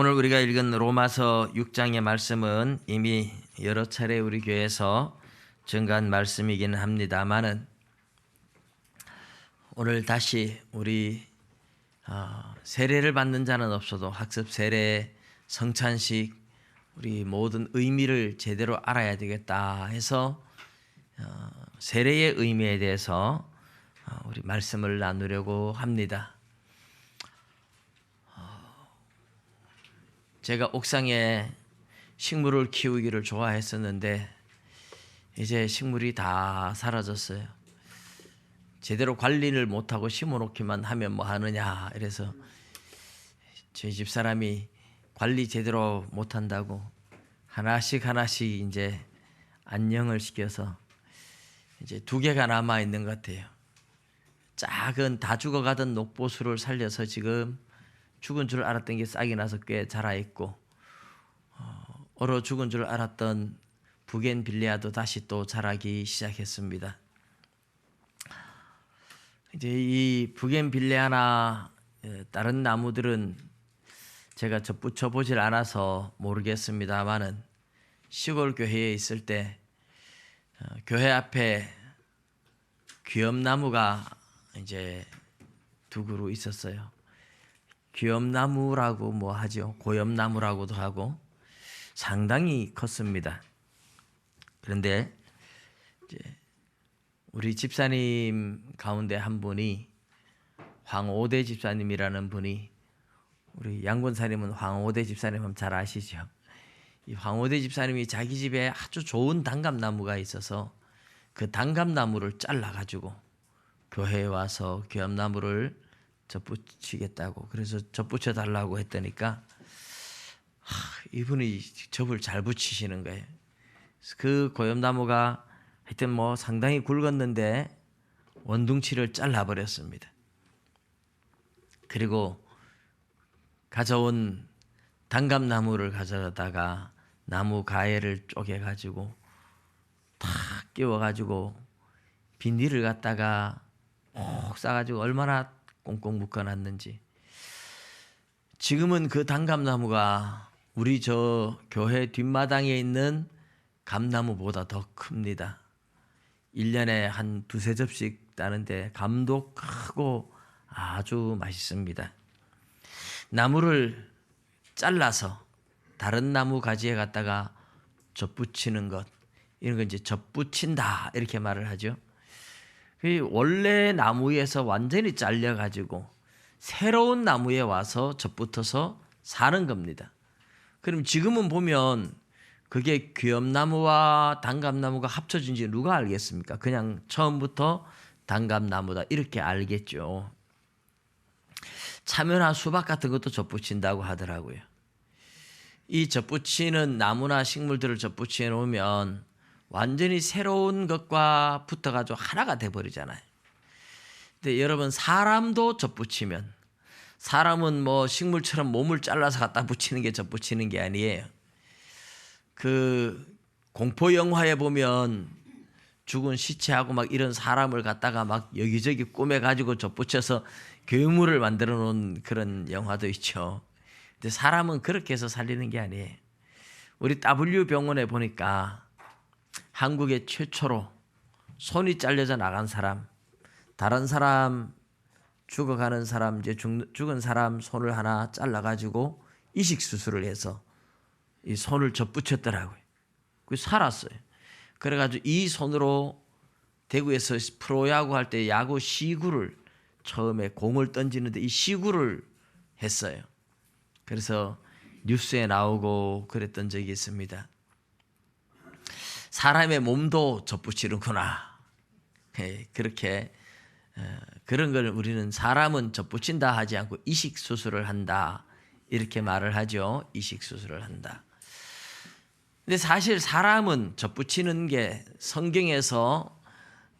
오늘 우리가 읽은 로마서 6장의 말씀은 이미 여러 차례 우리 교회에서 증거한 말씀이기는 합니다만은 오늘 다시 우리 세례를 받는 자는 없어도 학습, 세례, 성찬식 우리 모든 의미를 제대로 알아야 되겠다 해서 세례의 의미에 대해서 우리 말씀을 나누려고 합니다. 제가 옥상에 식물을 키우기를 좋아했었는데 이제 식물이 다 사라졌어요. 제대로 관리를 못하고 심어놓기만 하면 뭐 하느냐 이래서 저희 집사람이 관리 제대로 못한다고 하나씩 이제 안녕을 시켜서 이제 2개가 남아있는 것 같아요. 작은 다 죽어가던 녹보수를 살려서 지금 죽은 줄 알았던 게 싹이 나서 꽤 자라있고 얼어 죽은 줄 알았던 부겐빌리아도 다시 또 자라기 시작했습니다. 이제 이 부겐빌리아나 다른 나무들은 제가 접붙여 보질 않아서 모르겠습니다만은 시골 교회에 있을 때 교회 앞에 귀염나무가 이제 2그루 있었어요. 귀염나무라고 뭐 하죠. 고염나무라고도 하고 상당히 컸습니다. 그런데 이제 우리 집사님 가운데 한 분이 황오대 집사님이라는 분이, 우리 양권사님은 황오대 집사님 하면 잘 아시죠. 이 황오대 집사님이 자기 집에 아주 좋은 단감나무가 있어서 그 단감나무를 잘라가지고 교회에 와서 귀염나무를 접붙이겠다고, 그래서 접붙여 달라고 했더니까 이분이 접을 잘 붙이시는 거예요. 그 고염나무가 하여튼 뭐 상당히 굵었는데 원둥치를 잘라버렸습니다. 그리고 가져온 단감나무를 가져다가 나무 가해를 쪼개가지고 탁 끼워가지고 비닐을 갖다가 꼭 싸가지고 얼마나 꽁꽁 묶어놨는지. 지금은 그 단감나무가 우리 저 교회 뒷마당에 있는 감나무보다 더 큽니다. 1년에 한 2-3접씩 따는데 감도 크고 아주 맛있습니다. 나무를 잘라서 다른 나무 가지에 갖다가 접붙이는 것, 이런 거 이제 접붙인다 이렇게 말을 하죠. 원래 나무에서 완전히 잘려가지고 새로운 나무에 와서 접붙어서 사는 겁니다. 그럼 지금은 보면 그게 귀염나무와 단감나무가 합쳐진지 누가 알겠습니까? 그냥 처음부터 단감나무다 이렇게 알겠죠. 참외나 수박 같은 것도 접붙인다고 하더라고요. 이 접붙이는 나무나 식물들을 접붙여 놓으면 완전히 새로운 것과 붙어가지고 하나가 돼버리잖아요. 근데 여러분, 사람도 접붙이면, 사람은 뭐 식물처럼 몸을 잘라서 갖다 붙이는 게 접붙이는 게 아니에요. 그 공포 영화에 보면 죽은 시체하고 막 이런 사람을 갖다가 막 여기저기 꾸며가지고 접붙여서 괴물을 만들어 놓은 그런 영화도 있죠. 근데 사람은 그렇게 해서 살리는 게 아니에요. 우리 W 병원에 보니까 한국의 최초로 손이 잘려져 나간 사람, 다른 사람 죽어가는 사람, 이제 죽은 사람 손을 하나 잘라가지고 이식 수술을 해서 이 손을 접붙였더라고요. 그 살았어요. 그래가지고 이 손으로 대구에서 프로야구 할 때 야구 시구를 처음에 공을 던지는데 이 시구를 했어요. 그래서 뉴스에 나오고 그랬던 적이 있습니다. 사람의 몸도 접붙이는구나. 그렇게 그런 걸 우리는 사람은 접붙인다 하지 않고 이식 수술을 한다 이렇게 말을 하죠. 이식 수술을 한다. 근데 사실 사람은 접붙이는 게 성경에서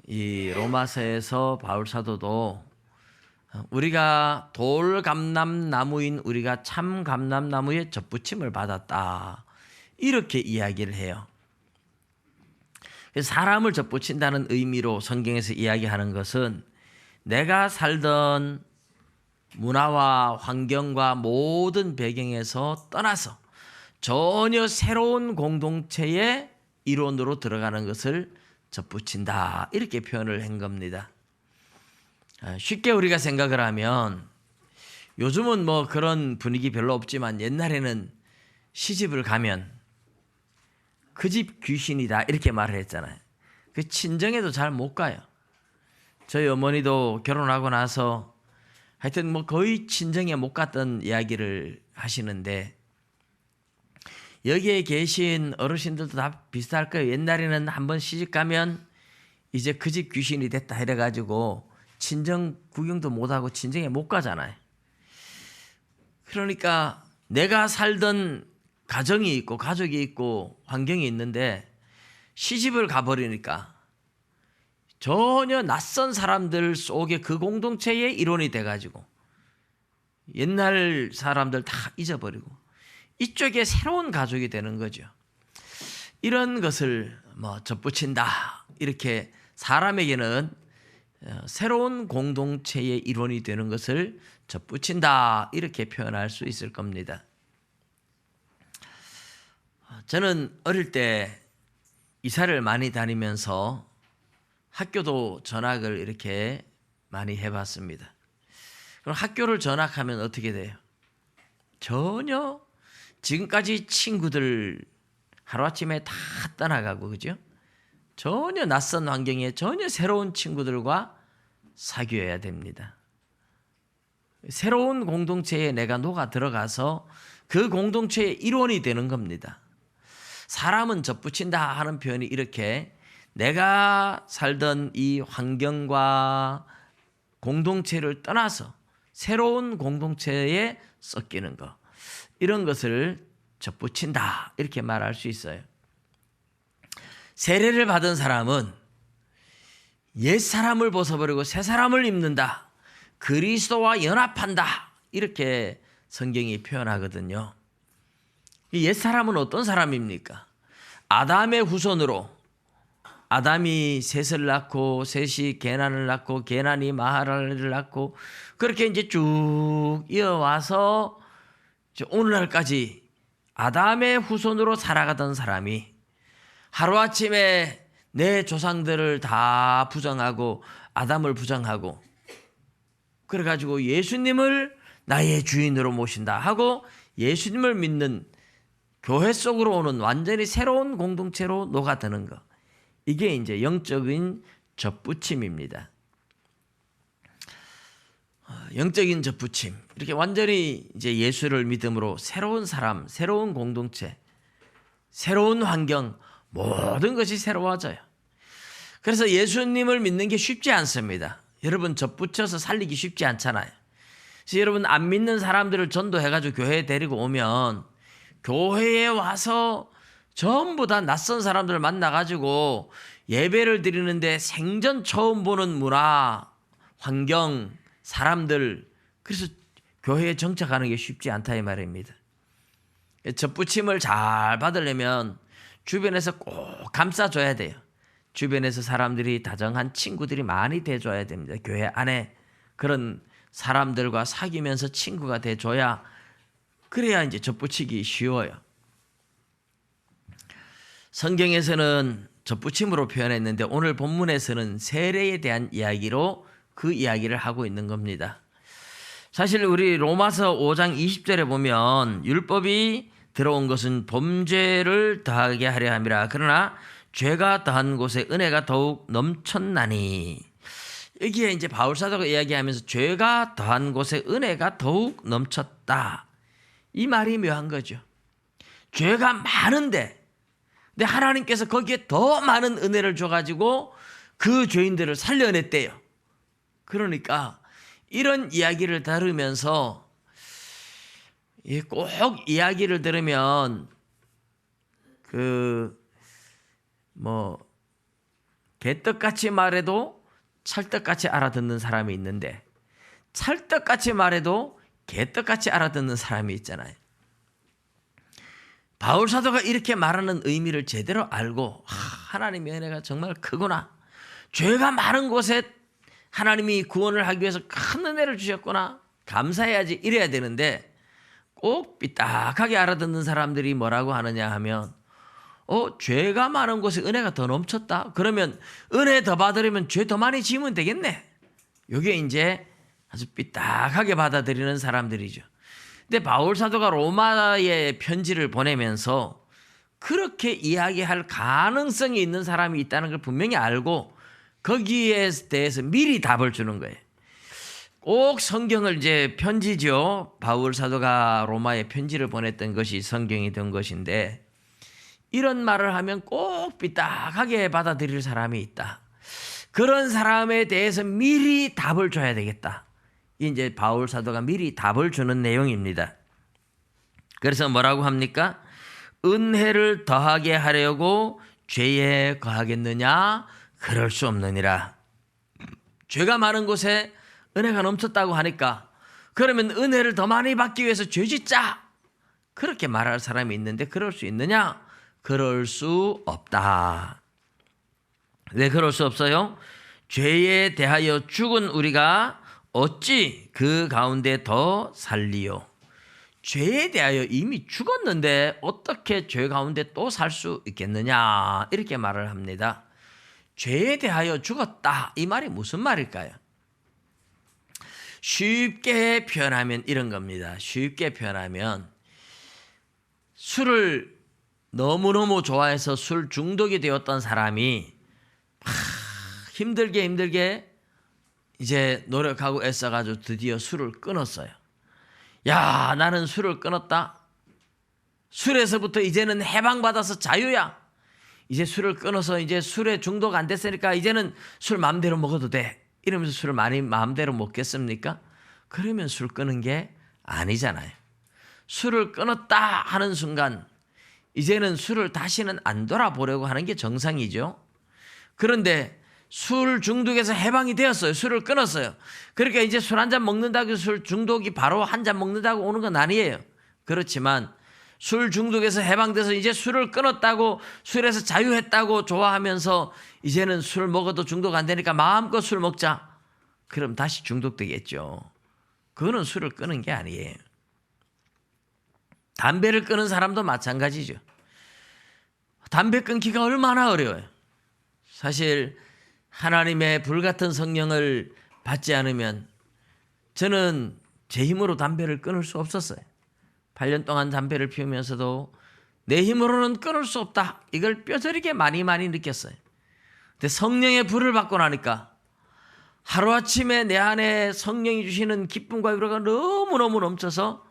이 로마서에서 바울 사도도 우리가 돌감람나무인 우리가 참 감람나무에 접붙임을 받았다 이렇게 이야기를 해요. 사람을 접붙인다는 의미로 성경에서 이야기하는 것은 내가 살던 문화와 환경과 모든 배경에서 떠나서 전혀 새로운 공동체의 일원으로 들어가는 것을 접붙인다. 이렇게 표현을 한 겁니다. 쉽게 우리가 생각을 하면 요즘은 뭐 그런 분위기 별로 없지만 옛날에는 시집을 가면 그 집 귀신이다 이렇게 말을 했잖아요. 그 친정에도 잘 못 가요. 저희 어머니도 결혼하고 나서 하여튼 뭐 거의 친정에 못 갔던 이야기를 하시는데 여기에 계신 어르신들도 다 비슷할 거예요. 옛날에는 한번 시집 가면 이제 그 집 귀신이 됐다 이래가지고 친정 구경도 못하고 친정에 못 가잖아요. 그러니까 내가 살던 가정이 있고 가족이 있고 환경이 있는데 시집을 가버리니까 전혀 낯선 사람들 속에 그 공동체의 일원이 돼가지고 옛날 사람들 다 잊어버리고 이쪽에 새로운 가족이 되는 거죠. 이런 것을 뭐 접붙인다 이렇게 사람에게는 새로운 공동체의 일원이 되는 것을 접붙인다 이렇게 표현할 수 있을 겁니다. 저는 어릴 때 이사를 많이 다니면서 학교도 전학을 이렇게 많이 해봤습니다. 그럼 학교를 전학하면 어떻게 돼요? 전혀 지금까지 친구들 하루아침에 다 떠나가고 그죠? 전혀 낯선 환경에 전혀 새로운 친구들과 사귀어야 됩니다. 새로운 공동체에 내가 녹아 들어가서 그 공동체의 일원이 되는 겁니다. 사람은 접붙인다 하는 표현이 이렇게 내가 살던 이 환경과 공동체를 떠나서 새로운 공동체에 섞이는 것, 이런 것을 접붙인다 이렇게 말할 수 있어요. 세례를 받은 사람은 옛 사람을 벗어버리고 새 사람을 입는다, 그리스도와 연합한다 이렇게 성경이 표현하거든요. 옛 사람은 어떤 사람입니까? 아담의 후손으로 아담이 셋을 낳고 셋이 게난을 낳고 게난이 마하랄을 낳고 그렇게 이제 쭉 이어와서 오늘날까지 아담의 후손으로 살아가던 사람이 하루아침에 내 조상들을 다 부정하고 아담을 부정하고 그래가지고 예수님을 나의 주인으로 모신다 하고 예수님을 믿는 교회 속으로 오는 완전히 새로운 공동체로 녹아드는 것, 이게 이제 영적인 접붙임입니다. 영적인 접붙임, 이렇게 완전히 이제 예수를 믿음으로 새로운 사람, 새로운 공동체, 새로운 환경, 모든 것이 새로워져요. 그래서 예수님을 믿는 게 쉽지 않습니다. 여러분 접붙여서 살리기 쉽지 않잖아요. 그래서 여러분 안 믿는 사람들을 전도해가지고 교회에 데리고 오면 교회에 와서 전부 다 낯선 사람들을 만나가지고 예배를 드리는데 생전 처음 보는 문화, 환경, 사람들, 그래서 교회에 정착하는 게 쉽지 않다 이 말입니다. 접붙임을 잘 받으려면 주변에서 꼭 감싸줘야 돼요. 주변에서 사람들이 다정한 친구들이 많이 돼줘야 됩니다. 교회 안에 그런 사람들과 사귀면서 친구가 돼줘야, 그래야 이제 접붙이기 쉬워요. 성경에서는 접붙임으로 표현했는데 오늘 본문에서는 세례에 대한 이야기로 그 이야기를 하고 있는 겁니다. 사실 우리 로마서 5장 20절에 보면 율법이 들어온 것은 범죄를 더하게 하려 함이라. 그러나 죄가 더한 곳에 은혜가 더욱 넘쳤나니. 여기에 이제 바울 사도가 이야기하면서 죄가 더한 곳에 은혜가 더욱 넘쳤다. 이 말이 묘한 거죠. 죄가 많은데 근데 하나님께서 거기에 더 많은 은혜를 줘가지고 그 죄인들을 살려냈대요. 그러니까 이런 이야기를 들으면서 꼭 이야기를 들으면 개떡같이 말해도 찰떡같이 알아듣는 사람이 있는데 찰떡같이 말해도 개떡같이 알아듣는 사람이 있잖아요. 바울 사도가 이렇게 말하는 의미를 제대로 알고 하나님의 은혜가 정말 크구나, 죄가 많은 곳에 하나님이 구원을 하기 위해서 큰 은혜를 주셨구나, 감사해야지 이래야 되는데 꼭 삐딱하게 알아듣는 사람들이 뭐라고 하느냐 하면 죄가 많은 곳에 은혜가 더 넘쳤다. 그러면 은혜 더 받으려면 죄 더 많이 지으면 되겠네. 이게 이제 아주 삐딱하게 받아들이는 사람들이죠. 근데 바울 사도가 로마에 편지를 보내면서 그렇게 이야기할 가능성이 있는 사람이 있다는 걸 분명히 알고 거기에 대해서 미리 답을 주는 거예요. 꼭 성경을 이제 편지죠. 바울 사도가 로마에 편지를 보냈던 것이 성경이 된 것인데 이런 말을 하면 꼭 삐딱하게 받아들일 사람이 있다. 그런 사람에 대해서 미리 답을 줘야 되겠다. 이제 바울 사도가 미리 답을 주는 내용입니다. 그래서 뭐라고 합니까? 은혜를 더하게 하려고 죄에 거하겠느냐? 그럴 수 없느니라. 죄가 많은 곳에 은혜가 넘쳤다고 하니까 그러면 은혜를 더 많이 받기 위해서 죄 짓자. 그렇게 말할 사람이 있는데 그럴 수 있느냐? 그럴 수 없다. 왜 그럴 수 없어요? 죄에 대하여 죽은 우리가 어찌 그 가운데 더 살리요? 죄에 대하여 이미 죽었는데 어떻게 죄 가운데 또 살 수 있겠느냐? 이렇게 말을 합니다. 죄에 대하여 죽었다. 이 말이 무슨 말일까요? 쉽게 표현하면 이런 겁니다. 쉽게 표현하면 술을 너무너무 좋아해서 술 중독이 되었던 사람이 힘들게 이제 노력하고 애써가지고 드디어 술을 끊었어요. 야, 나는 술을 끊었다. 술에서부터 이제는 해방받아서 자유야. 이제 술을 끊어서 이제 술에 중독 안 됐으니까 이제는 술 마음대로 먹어도 돼. 이러면서 술을 많이 마음대로 먹겠습니까? 그러면 술 끊은 게 아니잖아요. 술을 끊었다 하는 순간 이제는 술을 다시는 안 돌아보려고 하는 게 정상이죠. 그런데 술 중독에서 해방이 되었어요. 술을 끊었어요. 그러니까 이제 술 한 잔 먹는다고 술 중독이 바로 한 잔 먹는다고 오는 건 아니에요. 그렇지만 술 중독에서 해방돼서 이제 술을 끊었다고 술에서 자유했다고 좋아하면서 이제는 술 먹어도 중독 안 되니까 마음껏 술 먹자. 그럼 다시 중독되겠죠. 그거는 술을 끊은 게 아니에요. 담배를 끊은 사람도 마찬가지죠. 담배 끊기가 얼마나 어려워요. 사실 하나님의 불같은 성령을 받지 않으면 저는 제 힘으로 담배를 끊을 수 없었어요. 8년 동안 담배를 피우면서도 내 힘으로는 끊을 수 없다. 이걸 뼈저리게 많이 느꼈어요. 근데 성령의 불을 받고 나니까 하루아침에 내 안에 성령이 주시는 기쁨과 위로가 너무너무 넘쳐서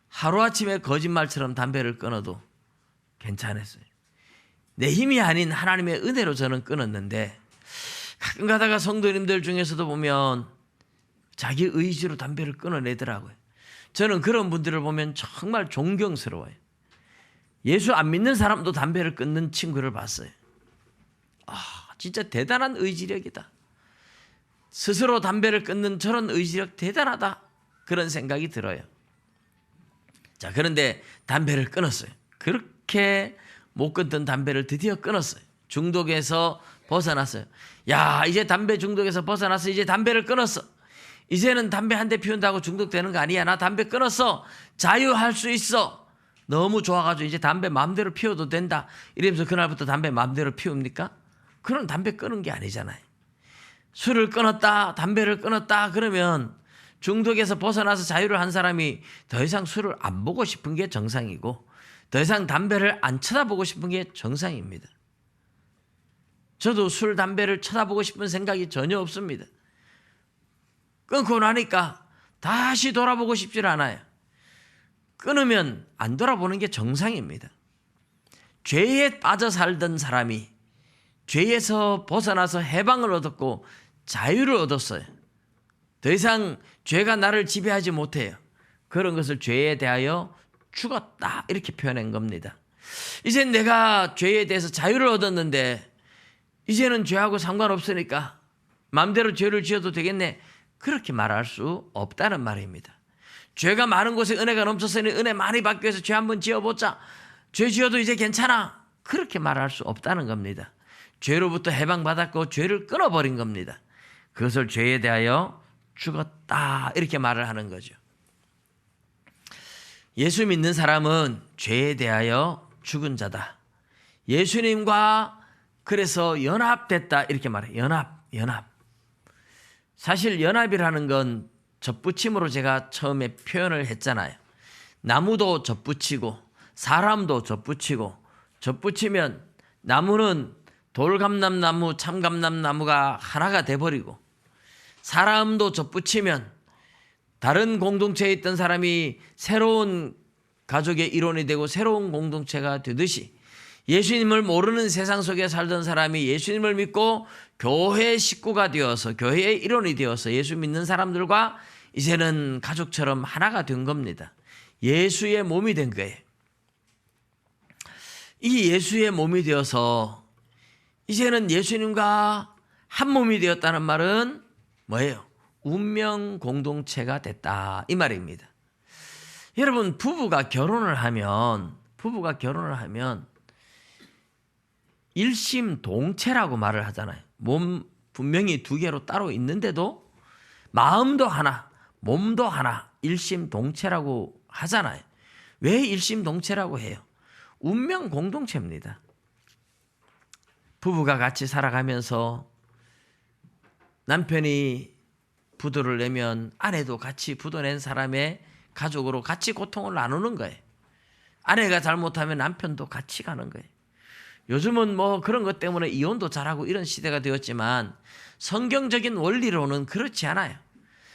하루아침에 거짓말처럼 담배를 끊어도 괜찮았어요. 내 힘이 아닌 하나님의 은혜로 저는 끊었는데 가끔 가다가 성도님들 중에서도 보면 자기 의지로 담배를 끊어내더라고요. 저는 그런 분들을 보면 정말 존경스러워요. 예수 안 믿는 사람도 담배를 끊는 친구를 봤어요. 진짜 대단한 의지력이다. 스스로 담배를 끊는 저런 의지력 대단하다. 그런 생각이 들어요. 자, 그런데 담배를 끊었어요. 그렇게 못 끊던 담배를 드디어 끊었어요. 중독에서 벗어났어요. 야, 이제 담배 중독에서 벗어났어. 이제 담배를 끊었어. 이제는 담배 한 대 피운다고 중독되는 거 아니야. 나 담배 끊었어. 자유할 수 있어. 너무 좋아가지고 이제 담배 마음대로 피워도 된다. 이러면서 그날부터 담배 마음대로 피웁니까? 그런 담배 끊은 게 아니잖아요. 술을 끊었다, 담배를 끊었다 그러면 중독에서 벗어나서 자유를 한 사람이 더 이상 술을 안 보고 싶은 게 정상이고 더 이상 담배를 안 쳐다보고 싶은 게 정상입니다. 저도 술, 담배를 쳐다보고 싶은 생각이 전혀 없습니다. 끊고 나니까 다시 돌아보고 싶질 않아요. 끊으면 안 돌아보는 게 정상입니다. 죄에 빠져 살던 사람이 죄에서 벗어나서 해방을 얻었고 자유를 얻었어요. 더 이상 죄가 나를 지배하지 못해요. 그런 것을 죄에 대하여 죽었다 이렇게 표현한 겁니다. 이제 내가 죄에 대해서 자유를 얻었는데 이제는 죄하고 상관없으니까 마음대로 죄를 지어도 되겠네. 그렇게 말할 수 없다는 말입니다. 죄가 많은 곳에 은혜가 넘쳤으니 은혜 많이 받기 위해서 죄 한번 지어보자. 죄 지어도 이제 괜찮아. 그렇게 말할 수 없다는 겁니다. 죄로부터 해방받았고 죄를 끊어버린 겁니다. 그것을 죄에 대하여 죽었다 이렇게 말을 하는 거죠. 예수 믿는 사람은 죄에 대하여 죽은 자다. 예수님과 그래서 연합됐다 이렇게 말해요. 연합. 사실 연합이라는 건 덧붙임으로 제가 처음에 표현을 했잖아요. 나무도 덧붙이고 사람도 덧붙이고, 덧붙이면 나무는 돌감람나무, 참감람나무가 하나가 돼버리고, 사람도 덧붙이면 다른 공동체에 있던 사람이 새로운 가족의 일원이 되고 새로운 공동체가 되듯이, 예수님을 모르는 세상 속에 살던 사람이 예수님을 믿고 교회 식구가 되어서 교회의 일원이 되어서 예수 믿는 사람들과 이제는 가족처럼 하나가 된 겁니다. 예수의 몸이 된 거예요. 이 예수의 몸이 되어서 이제는 예수님과 한 몸이 되었다는 말은 뭐예요? 운명 공동체가 됐다 이 말입니다. 여러분, 부부가 결혼을 하면 일심동체라고 말을 하잖아요. 몸 분명히 두 개로 따로 있는데도 마음도 하나, 몸도 하나, 일심동체라고 하잖아요. 왜 일심동체라고 해요? 운명 공동체입니다. 부부가 같이 살아가면서 남편이 부도를 내면 아내도 같이 부도낸 사람의 가족으로 같이 고통을 나누는 거예요. 아내가 잘못하면 남편도 같이 가는 거예요. 요즘은 뭐 그런 것 때문에 이혼도 잘하고 이런 시대가 되었지만 성경적인 원리로는 그렇지 않아요.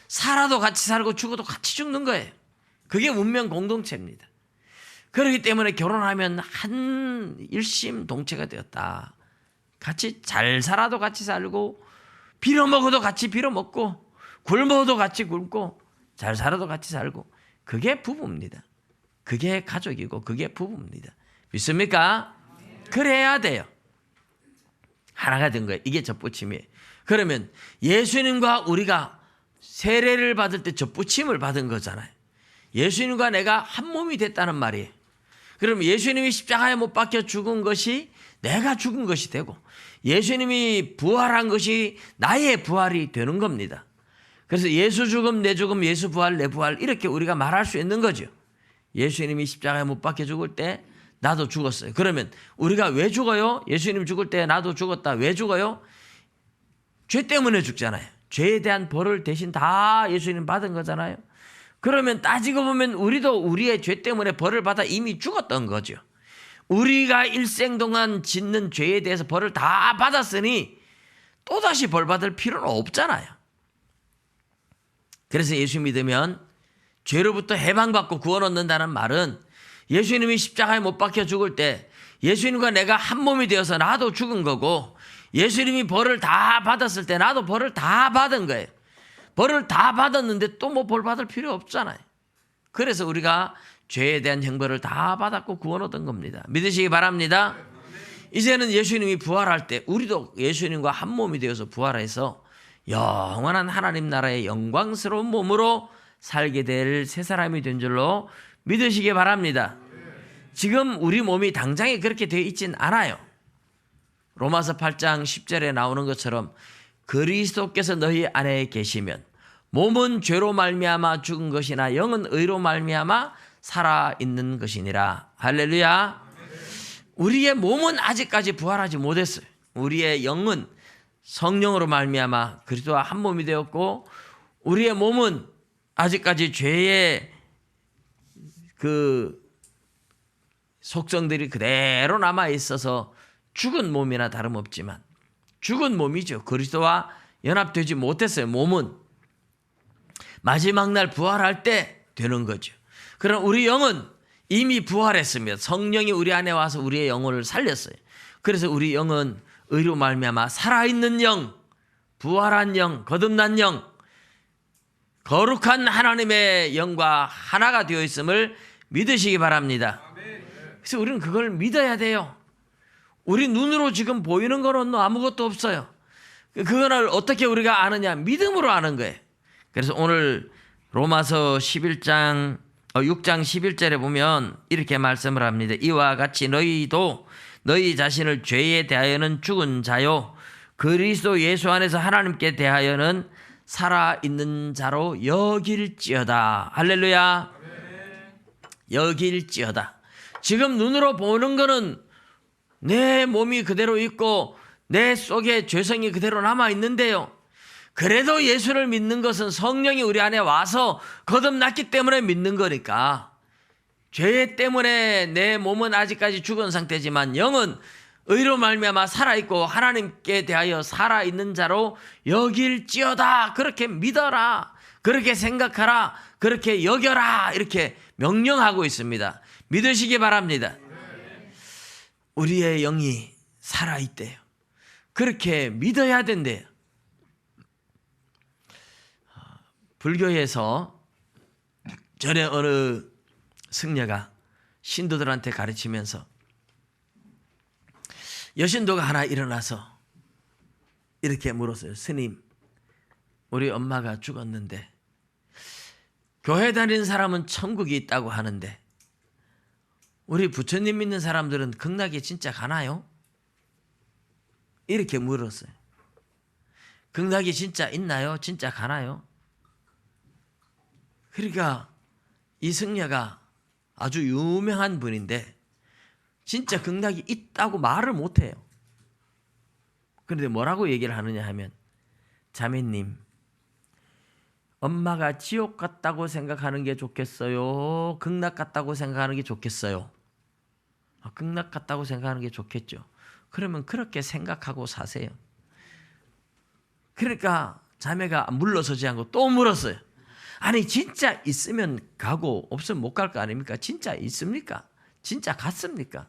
살아도 같이 살고 죽어도 같이 죽는 거예요. 그게 운명 공동체입니다. 그렇기 때문에 결혼하면 한 일심동체가 되었다. 같이 잘 살아도 같이 살고, 빌어먹어도 같이 빌어먹고, 굶어도 같이 굶고, 잘 살아도 같이 살고, 그게 부부입니다. 그게 가족이고 그게 부부입니다. 믿습니까? 그래야 돼요. 하나가 된 거예요. 이게 젖붙임이에요. 그러면 예수님과 우리가 세례를 받을 때 젖붙임을 받은 거잖아요. 예수님과 내가 한 몸이 됐다는 말이에요. 그럼 예수님이 십자가에 못 박혀 죽은 것이 내가 죽은 것이 되고, 예수님이 부활한 것이 나의 부활이 되는 겁니다. 그래서 예수 죽음, 내 죽음, 예수 부활, 내 부활, 이렇게 우리가 말할 수 있는 거죠. 예수님이 십자가에 못 박혀 죽을 때 나도 죽었어요. 그러면 우리가 왜 죽어요? 예수님 죽을 때 나도 죽었다. 왜 죽어요? 죄 때문에 죽잖아요. 죄에 대한 벌을 대신 다 예수님 받은 거잖아요. 그러면 따지고 보면 우리도 우리의 죄 때문에 벌을 받아 이미 죽었던 거죠. 우리가 일생 동안 짓는 죄에 대해서 벌을 다 받았으니 또다시 벌 받을 필요는 없잖아요. 그래서 예수 믿으면 죄로부터 해방받고 구원 얻는다는 말은, 예수님이 십자가에 못 박혀 죽을 때 예수님과 내가 한 몸이 되어서 나도 죽은 거고, 예수님이 벌을 다 받았을 때 나도 벌을 다 받은 거예요. 벌을 다 받았는데 또 뭐 벌 받을 필요 없잖아요. 그래서 우리가 죄에 대한 형벌을 다 받았고 구원 얻은 겁니다. 믿으시기 바랍니다. 이제는 예수님이 부활할 때 우리도 예수님과 한 몸이 되어서 부활해서 영원한 하나님 나라의 영광스러운 몸으로 살게 될 새 사람이 된 줄로 믿으시기 바랍니다. 지금 우리 몸이 당장에 그렇게 되어 있진 않아요. 로마서 8장 10절에 나오는 것처럼 그리스도께서 너희 안에 계시면 몸은 죄로 말미암아 죽은 것이나 영은 의로 말미암아 살아있는 것이니라. 할렐루야. 우리의 몸은 아직까지 부활하지 못했어요. 우리의 영은 성령으로 말미암아 그리스도와 한 몸이 되었고, 우리의 몸은 아직까지 죄의 그 속성들이 그대로 남아 있어서 죽은 몸이나 다름없지만 죽은 몸이죠. 그리스도와 연합되지 못했어요. 몸은 마지막 날 부활할 때 되는 거죠. 그럼 우리 영은 이미 부활했으며 성령이 우리 안에 와서 우리의 영혼을 살렸어요. 그래서 우리 영은 의로 말미암아 살아있는 영, 부활한 영, 거듭난 영, 거룩한 하나님의 영과 하나가 되어 있음을 믿으시기 바랍니다. 그래서 우리는 그걸 믿어야 돼요. 우리 눈으로 지금 보이는 거는 아무것도 없어요. 그거를 어떻게 우리가 아느냐? 믿음으로 아는 거예요. 그래서 오늘 로마서 6장 11절에 보면 이렇게 말씀을 합니다. 이와 같이 너희도 너희 자신을 죄에 대하여는 죽은 자요 그리스도 예수 안에서 하나님께 대하여는 살아있는 자로 여길지어다. 할렐루야. 여길지어다. 지금 눈으로 보는 거는 내 몸이 그대로 있고 내 속에 죄성이 그대로 남아있는데요, 그래도 예수를 믿는 것은 성령이 우리 안에 와서 거듭났기 때문에 믿는 거니까, 죄 때문에 내 몸은 아직까지 죽은 상태지만 영은 의로 말미암아 살아있고 하나님께 대하여 살아있는 자로 여길지어다. 그렇게 믿어라, 그렇게 생각하라, 그렇게 여겨라, 이렇게 명령하고 있습니다. 믿으시기 바랍니다. 우리의 영이 살아있대요. 그렇게 믿어야 된대요. 불교에서 전에 어느 승려가 신도들한테 가르치면서 여신도가 하나 일어나서 이렇게 물었어요. 스님, 우리 엄마가 죽었는데 교회 다니는 사람은 천국이 있다고 하는데 우리 부처님 믿는 사람들은 극락에 진짜 가나요? 이렇게 물었어요. 극락이 진짜 있나요? 진짜 가나요? 그러니까 이 승려가 아주 유명한 분인데 진짜 극락이 있다고 말을 못해요. 그런데 뭐라고 얘기를 하느냐 하면, 자매님, 엄마가 지옥 같다고 생각하는 게 좋겠어요? 극락 같다고 생각하는 게 좋겠어요? 극락 같다고 생각하는 게 좋겠죠. 그러면 그렇게 생각하고 사세요. 그러니까 자매가 물러서지 않고 또 물었어요. 아니 진짜 있으면 가고 없으면 못 갈 거 아닙니까? 진짜 있습니까? 진짜 갔습니까?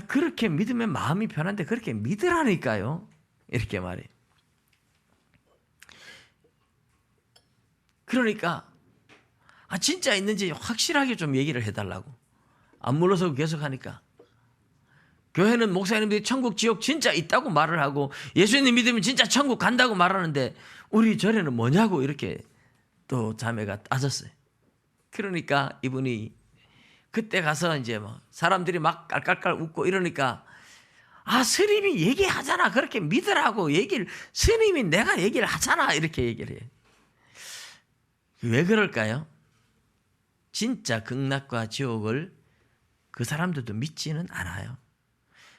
그렇게 믿으면 마음이 편한데 그렇게 믿으라니까요. 이렇게 말해요. 그러니까 진짜 있는지 확실하게 좀 얘기를 해달라고. 안 물러서고 계속 하니까, 교회는 목사님들이 천국 지옥 진짜 있다고 말을 하고 예수님 믿으면 진짜 천국 간다고 말하는데 우리 절에는 뭐냐고 이렇게 또 자매가 따졌어요. 그러니까 이분이 그때 가서 이제 뭐 사람들이 막 깔깔깔 웃고 이러니까, 스님이 얘기하잖아, 그렇게 믿으라고 얘기를, 스님이 내가 얘기를 하잖아, 이렇게 얘기를 해요. 왜 그럴까요? 진짜 극락과 지옥을 그 사람들도 믿지는 않아요.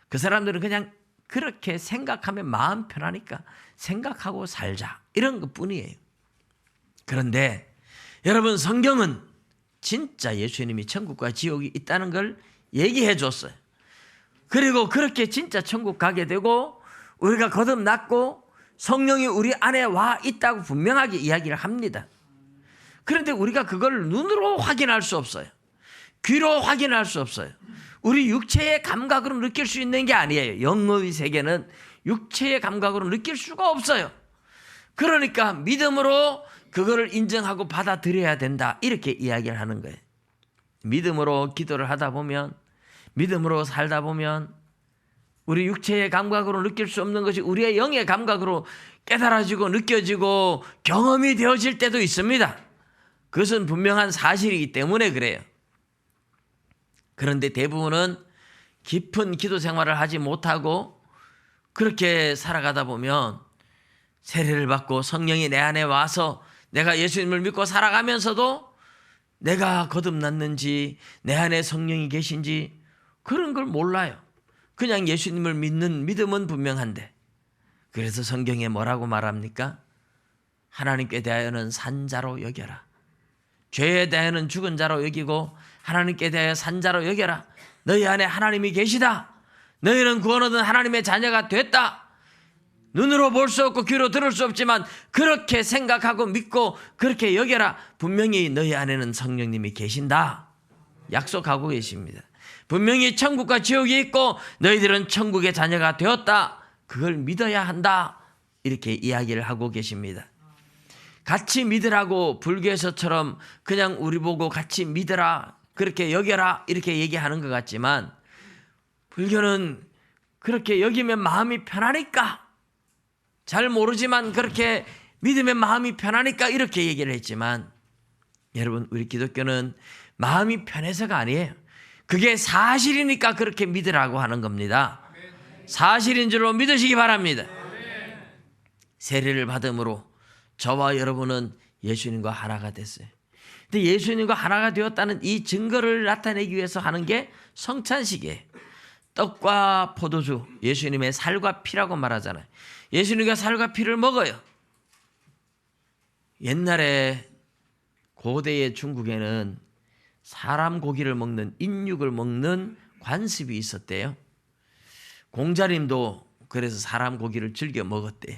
그 사람들은 그냥 그렇게 생각하면 마음 편하니까 생각하고 살자, 이런 것 뿐이에요. 그런데 여러분, 성경은 진짜 예수님이 천국과 지옥이 있다는 걸 얘기해 줬어요. 그리고 그렇게 진짜 천국 가게 되고 우리가 거듭났고 성령이 우리 안에 와 있다고 분명하게 이야기를 합니다. 그런데 우리가 그걸 눈으로 확인할 수 없어요. 귀로 확인할 수 없어요. 우리 육체의 감각으로 느낄 수 있는 게 아니에요. 영의 세계는 육체의 감각으로 느낄 수가 없어요. 그러니까 믿음으로 그거를 인정하고 받아들여야 된다, 이렇게 이야기를 하는 거예요. 믿음으로 기도를 하다 보면, 믿음으로 살다 보면 우리 육체의 감각으로 느낄 수 없는 것이 우리의 영의 감각으로 깨달아지고 느껴지고 경험이 되어질 때도 있습니다. 그것은 분명한 사실이기 때문에 그래요. 그런데 대부분은 깊은 기도 생활을 하지 못하고 그렇게 살아가다 보면 세례를 받고 성령이 내 안에 와서 내가 예수님을 믿고 살아가면서도 내가 거듭났는지 내 안에 성령이 계신지 그런 걸 몰라요. 그냥 예수님을 믿는 믿음은 분명한데, 그래서 성경에 뭐라고 말합니까? 하나님께 대하여는 산자로 여겨라. 죄에 대하여는 죽은 자로 여기고 하나님께 대하여 산자로 여겨라. 너희 안에 하나님이 계시다. 너희는 구원 얻은 하나님의 자녀가 됐다. 눈으로 볼 수 없고 귀로 들을 수 없지만 그렇게 생각하고 믿고 그렇게 여겨라. 분명히 너희 안에는 성령님이 계신다, 약속하고 계십니다. 분명히 천국과 지옥이 있고 너희들은 천국의 자녀가 되었다. 그걸 믿어야 한다, 이렇게 이야기를 하고 계십니다. 같이 믿으라고 불교에서처럼 그냥 우리 보고 같이 믿으라, 그렇게 여겨라, 이렇게 얘기하는 것 같지만 불교는 그렇게 여기면 마음이 편하니까, 잘 모르지만 그렇게 믿으면 마음이 편하니까 이렇게 얘기를 했지만, 여러분, 우리 기독교는 마음이 편해서가 아니에요. 그게 사실이니까 그렇게 믿으라고 하는 겁니다. 사실인 줄로 믿으시기 바랍니다. 세례를 받음으로 저와 여러분은 예수님과 하나가 됐어요. 근데 예수님과 하나가 되었다는 이 증거를 나타내기 위해서 하는 게 성찬식이에요. 떡과 포도주, 예수님의 살과 피라고 말하잖아요. 예수님과 살과 피를 먹어요. 옛날에 고대의 중국에는 사람 고기를 먹는, 인육을 먹는 관습이 있었대요. 공자님도 그래서 사람 고기를 즐겨 먹었대요.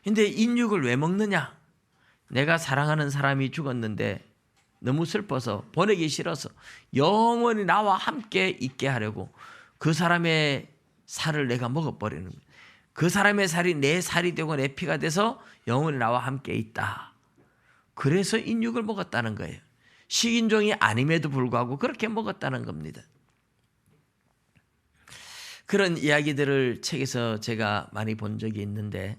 근데 인육을 왜 먹느냐? 내가 사랑하는 사람이 죽었는데 너무 슬퍼서, 보내기 싫어서 영원히 나와 함께 있게 하려고 그 사람의 살을 내가 먹어버리는 거예요. 그 사람의 살이 내 살이 되고 내 피가 돼서 영원히 나와 함께 있다. 그래서 인육을 먹었다는 거예요. 식인종이 아님에도 불구하고 그렇게 먹었다는 겁니다. 그런 이야기들을 책에서 제가 많이 본 적이 있는데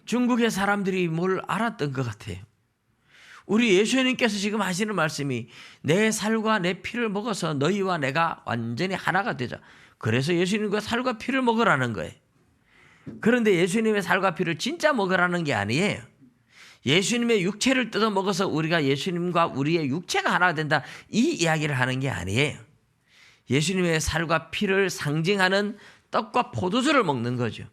중국의 사람들이 뭘 알았던 것 같아요. 우리 예수님께서 지금 하시는 말씀이 내 살과 내 피를 먹어서 너희와 내가 완전히 하나가 되자. 그래서 예수님과 살과 피를 먹으라는 거예요. 그런데 예수님의 살과 피를 진짜 먹으라는 게 아니에요. 예수님의 육체를 뜯어 먹어서 우리가 예수님과 우리의 육체가 하나가 된다, 이 이야기를 하는 게 아니에요. 예수님의 살과 피를 상징하는 떡과 포도주를 먹는 거죠.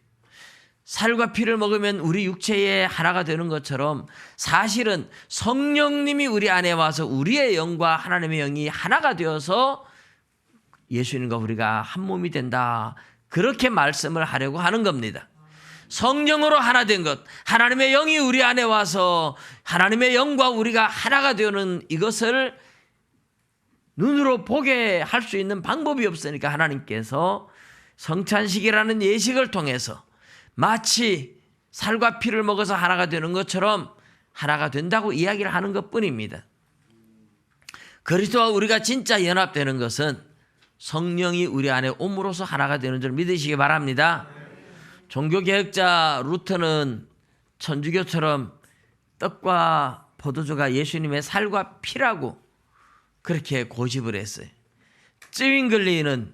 살과 피를 먹으면 우리 육체에 하나가 되는 것처럼 사실은 성령님이 우리 안에 와서 우리의 영과 하나님의 영이 하나가 되어서 예수님과 우리가 한 몸이 된다, 그렇게 말씀을 하려고 하는 겁니다. 성령으로 하나 된 것, 하나님의 영이 우리 안에 와서 하나님의 영과 우리가 하나가 되는 이것을 눈으로 보게 할 수 있는 방법이 없으니까 하나님께서 성찬식이라는 예식을 통해서 마치 살과 피를 먹어서 하나가 되는 것처럼 하나가 된다고 이야기를 하는 것뿐입니다. 그리스도와 우리가 진짜 연합되는 것은 성령이 우리 안에 옴으로써 하나가 되는 줄 믿으시기 바랍니다. 종교개혁자 루터는 천주교처럼 떡과 포도주가 예수님의 살과 피라고 그렇게 고집을 했어요. 쯔윙글리는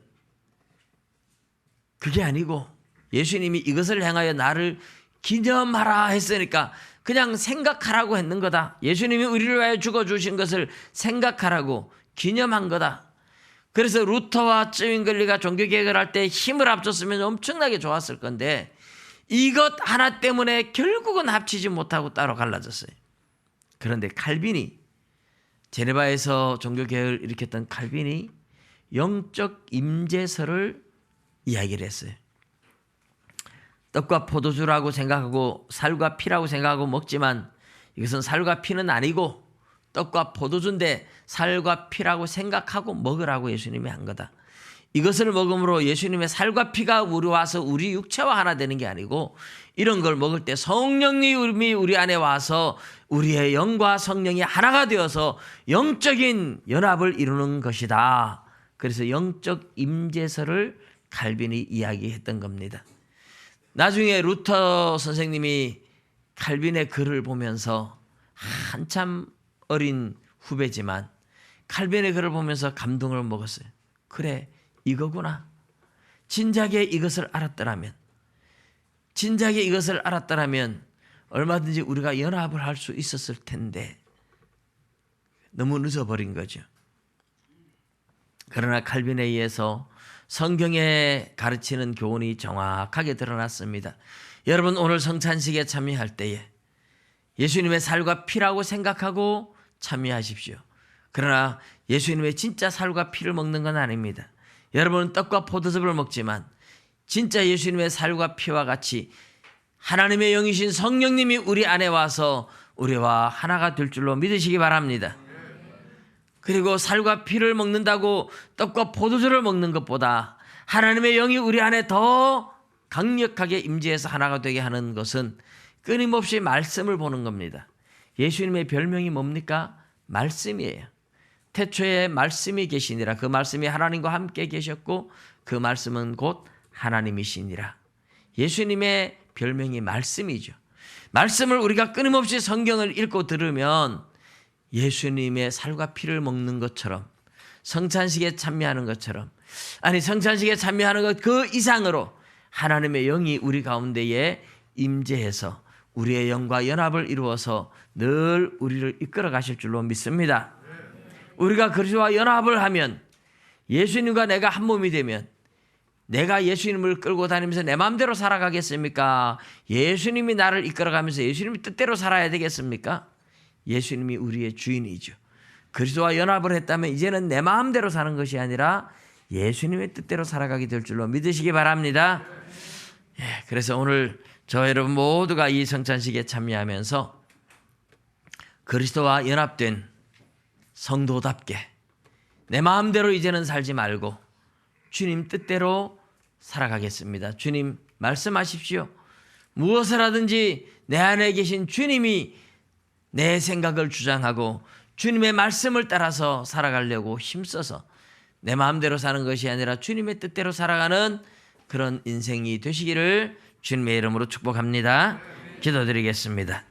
그게 아니고 예수님이 이것을 행하여 나를 기념하라 했으니까 그냥 생각하라고 했는 거다. 예수님이 우리를 위하여 죽어주신 것을 생각하라고 기념한 거다. 그래서 루터와 쯔윙글리가 종교개혁을 할 때 힘을 합쳤으면 엄청나게 좋았을 건데 이것 하나 때문에 결국은 합치지 못하고 따로 갈라졌어요. 그런데 칼빈이, 제네바에서 종교개혁을 일으켰던 칼빈이 영적 임재설을 이야기를 했어요. 떡과 포도주라고 생각하고 살과 피라고 생각하고 먹지만 이것은 살과 피는 아니고 떡과 포도주인데 살과 피라고 생각하고 먹으라고 예수님이 한 거다. 이것을 먹음으로 예수님의 살과 피가 우리 와서 우리 육체와 하나 되는 게 아니고 이런 걸 먹을 때 성령님이 우리 안에 와서 우리의 영과 성령이 하나가 되어서 영적인 연합을 이루는 것이다. 그래서 영적 임재설을 칼빈이 이야기했던 겁니다. 나중에 루터 선생님이 칼빈의 글을 보면서 한참 어린 후배지만 칼빈의 글을 보면서 감동을 먹었어요. 그래, 이거구나. 진작에 이것을 알았더라면 얼마든지 우리가 연합을 할 수 있었을 텐데 너무 늦어버린 거죠. 그러나 칼빈에 의해서 성경에 가르치는 교훈이 정확하게 드러났습니다. 여러분, 오늘 성찬식에 참여할 때에 예수님의 살과 피라고 생각하고 참여하십시오. 그러나 예수님의 진짜 살과 피를 먹는 건 아닙니다. 여러분은 떡과 포도즙을 먹지만 진짜 예수님의 살과 피와 같이 하나님의 영이신 성령님이 우리 안에 와서 우리와 하나가 될 줄로 믿으시기 바랍니다. 그리고 살과 피를 먹는다고 떡과 포도주를 먹는 것보다 하나님의 영이 우리 안에 더 강력하게 임재해서 하나가 되게 하는 것은 끊임없이 말씀을 보는 겁니다. 예수님의 별명이 뭡니까? 말씀이에요. 태초에 말씀이 계시니라. 그 말씀이 하나님과 함께 계셨고 그 말씀은 곧 하나님이시니라. 예수님의 별명이 말씀이죠. 말씀을 우리가 끊임없이 성경을 읽고 들으면 예수님의 살과 피를 먹는 것처럼, 성찬식에 참여하는 것처럼, 아니 성찬식에 참여하는 것 그 이상으로 하나님의 영이 우리 가운데에 임재해서 우리의 영과 연합을 이루어서 늘 우리를 이끌어 가실 줄로 믿습니다. 우리가 그리스도와 연합을 하면, 예수님과 내가 한 몸이 되면, 내가 예수님을 끌고 다니면서 내 마음대로 살아가겠습니까? 예수님이 나를 이끌어가면서 예수님이 뜻대로 살아야 되겠습니까? 예수님이 우리의 주인이죠. 그리스도와 연합을 했다면 이제는 내 마음대로 사는 것이 아니라 예수님의 뜻대로 살아가게 될 줄로 믿으시기 바랍니다. 그래서 오늘 저 여러분 모두가 이 성찬식에 참여하면서 그리스도와 연합된 성도답게 내 마음대로 이제는 살지 말고 주님 뜻대로 살아가겠습니다. 주님 말씀하십시오. 무엇을 하든지 내 안에 계신 주님이 내 생각을 주장하고 주님의 말씀을 따라서 살아가려고 힘써서 내 마음대로 사는 것이 아니라 주님의 뜻대로 살아가는 그런 인생이 되시기를 주님의 이름으로 축복합니다. 기도드리겠습니다.